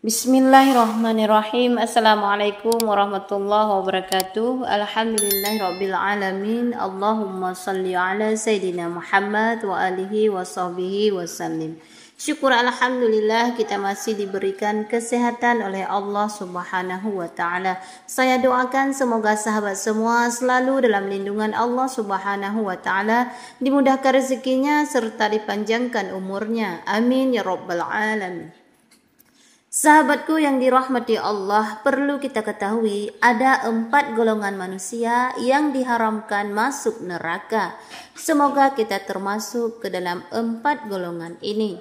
Bismillahirrahmanirrahim. Assalamualaikum warahmatullahi wabarakatuh. Alhamdulillahirabbil alamin. Allahumma shalli ala sayidina Muhammad wa alihi wa sahbihi wasallim. Syukur alhamdulillah kita masih diberikan kesehatan oleh Allah Subhanahu wa taala. Saya doakan semoga sahabat semua selalu dalam lindungan Allah Subhanahu wa taala, dimudahkan rezekinya serta dipanjangkan umurnya. Amin ya rabbal alamin. Sahabatku yang dirahmati Allah, perlu kita ketahui ada 4 golongan manusia yang diharamkan masuk neraka. Semoga kita termasuk ke dalam 4 golongan ini.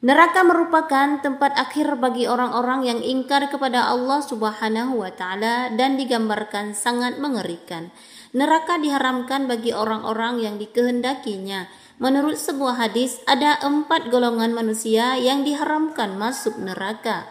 Neraka merupakan tempat akhir bagi orang-orang yang ingkar kepada Allah Subhanahu wa taala dan digambarkan sangat mengerikan. Neraka diharamkan bagi orang-orang yang dikehendakinya. Menurut sebuah hadis, ada 4 golongan manusia yang diharamkan masuk neraka.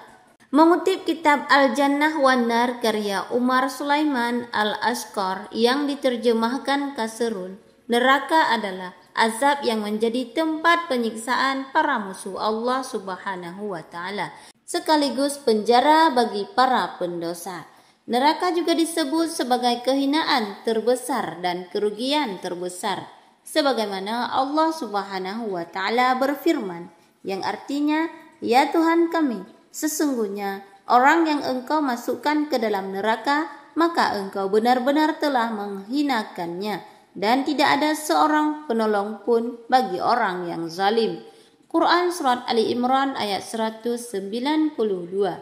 Mengutip kitab Al-Jannah wan Nar karya Umar Sulaiman Al-Ashqar yang diterjemahkan Kasirun, neraka adalah azab yang menjadi tempat penyiksaan para musuh Allah Subhanahu wa taala, sekaligus penjara bagi para pendosa. Neraka juga disebut sebagai kehinaan terbesar dan kerugian terbesar, sebagaimana Allah Subhanahu wa taala berfirman, yang artinya, "Ya Tuhan kami, sesungguhnya orang yang Engkau masukkan ke dalam neraka, maka Engkau benar-benar telah menghinakannya, dan tidak ada seorang penolong pun bagi orang yang zalim." Quran Surat Ali Imran ayat 192.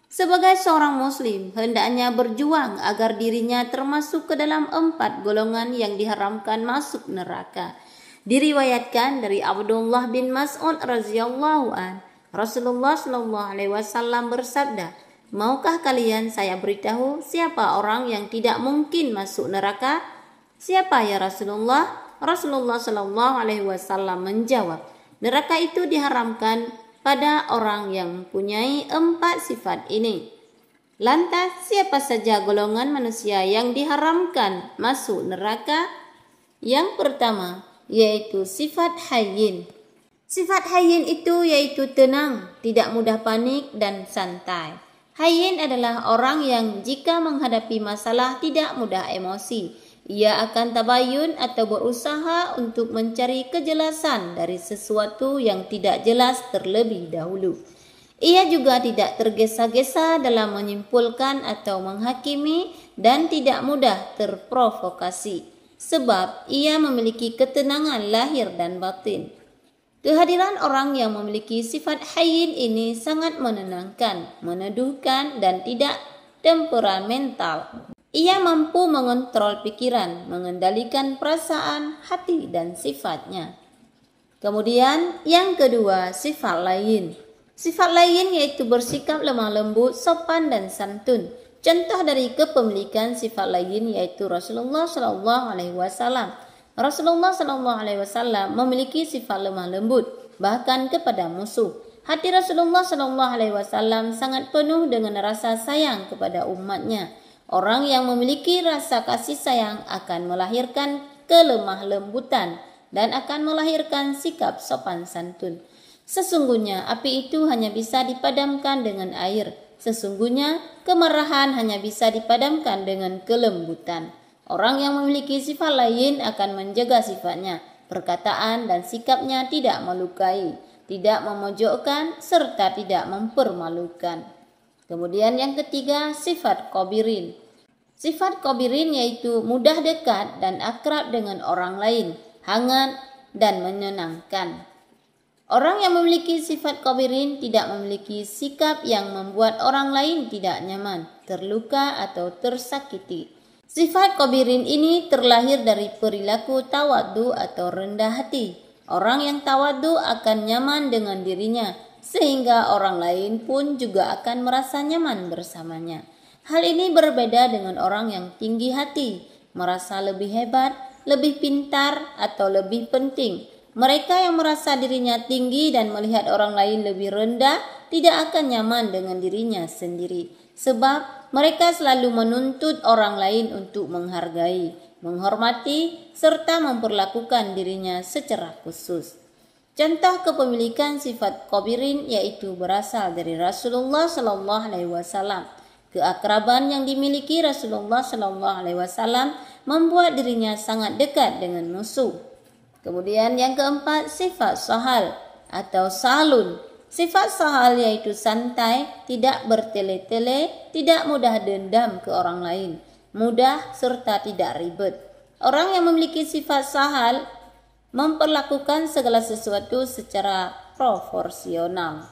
Sebagai seorang muslim, hendaknya berjuang agar dirinya termasuk ke dalam 4 golongan yang diharamkan masuk neraka. Diriwayatkan dari Abdullah bin Mas'ud radhiyallahu an, Rasulullah Shallallahu Alaihi Wasallam bersabda, "Maukah kalian saya beritahu siapa orang yang tidak mungkin masuk neraka?" "Siapa ya Rasulullah?" Rasulullah Shallallahu Alaihi Wasallam menjawab, "Neraka itu diharamkan pada orang yang mempunyai 4 sifat ini." Lantas, siapa saja golongan manusia yang diharamkan masuk neraka? Yang pertama, yaitu sifat hayyin. Sifat hayyin itu yaitu tenang, tidak mudah panik dan santai. Hayyin adalah orang yang jika menghadapi masalah tidak mudah emosi. Ia akan tabayun atau berusaha untuk mencari kejelasan dari sesuatu yang tidak jelas terlebih dahulu. Ia juga tidak tergesa-gesa dalam menyimpulkan atau menghakimi dan tidak mudah terprovokasi, sebab ia memiliki ketenangan lahir dan batin. Kehadiran orang yang memiliki sifat hayyin ini sangat menenangkan, meneduhkan, dan tidak temperamental. Ia mampu mengontrol pikiran, mengendalikan perasaan, hati, dan sifatnya. Kemudian yang kedua, sifat lain. Sifat lain yaitu bersikap lemah lembut, sopan, dan santun. Contoh dari kepemilikan sifat lain yaitu Rasulullah Shallallahu Alaihi Wasallam. Rasulullah Shallallahu Alaihi Wasallam memiliki sifat lemah lembut, bahkan kepada musuh. Hati Rasulullah Shallallahu Alaihi Wasallam sangat penuh dengan rasa sayang kepada umatnya. Orang yang memiliki rasa kasih sayang akan melahirkan kelemah lembutan dan akan melahirkan sikap sopan santun. Sesungguhnya api itu hanya bisa dipadamkan dengan air. Sesungguhnya kemarahan hanya bisa dipadamkan dengan kelembutan. Orang yang memiliki sifat lain akan menjaga sifatnya, perkataan dan sikapnya tidak melukai, tidak memojokkan, serta tidak mempermalukan. Kemudian yang ketiga, sifat qabirin. Sifat qabirin yaitu mudah dekat dan akrab dengan orang lain, hangat dan menyenangkan. Orang yang memiliki sifat qabirin tidak memiliki sikap yang membuat orang lain tidak nyaman, terluka atau tersakiti. Sifat qabirin ini terlahir dari perilaku tawadhu atau rendah hati. Orang yang tawadhu akan nyaman dengan dirinya, sehingga orang lain pun juga akan merasa nyaman bersamanya. Hal ini berbeda dengan orang yang tinggi hati, merasa lebih hebat, lebih pintar, atau lebih penting. Mereka yang merasa dirinya tinggi dan melihat orang lain lebih rendah tidak akan nyaman dengan dirinya sendiri, sebab mereka selalu menuntut orang lain untuk menghargai, menghormati, serta memperlakukan dirinya secara khusus. Contoh kepemilikan sifat qabirin yaitu berasal dari Rasulullah Shallallahu Alaihi Wasallam. Keakraban yang dimiliki Rasulullah Shallallahu Alaihi Wasallam membuat dirinya sangat dekat dengan musuh. Kemudian yang keempat, sifat sahal atau salun. Sifat sahal yaitu santai, tidak bertele-tele, tidak mudah dendam ke orang lain, mudah serta tidak ribet. Orang yang memiliki sifat sahal memperlakukan segala sesuatu secara proporsional,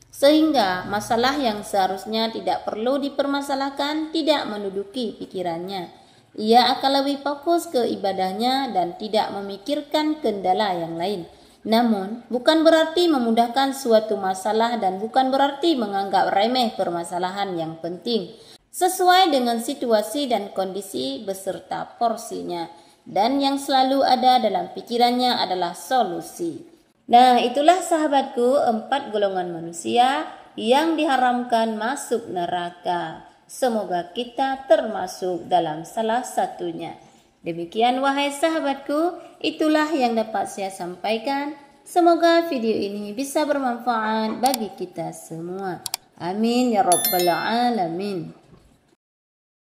sehingga masalah yang seharusnya tidak perlu dipermasalahkan tidak menduduki pikirannya. Ia akan lebih fokus ke ibadahnya dan tidak memikirkan kendala yang lain. Namun, bukan berarti memudahkan suatu masalah dan bukan berarti menganggap remeh permasalahan yang penting, sesuai dengan situasi dan kondisi beserta porsinya. Dan yang selalu ada dalam pikirannya adalah solusi. Nah, itulah sahabatku 4 golongan manusia yang diharamkan masuk neraka. Semoga kita termasuk dalam salah satunya. Demikian wahai sahabatku, itulah yang dapat saya sampaikan. Semoga video ini bisa bermanfaat bagi kita semua. Amin ya rabbal alamin.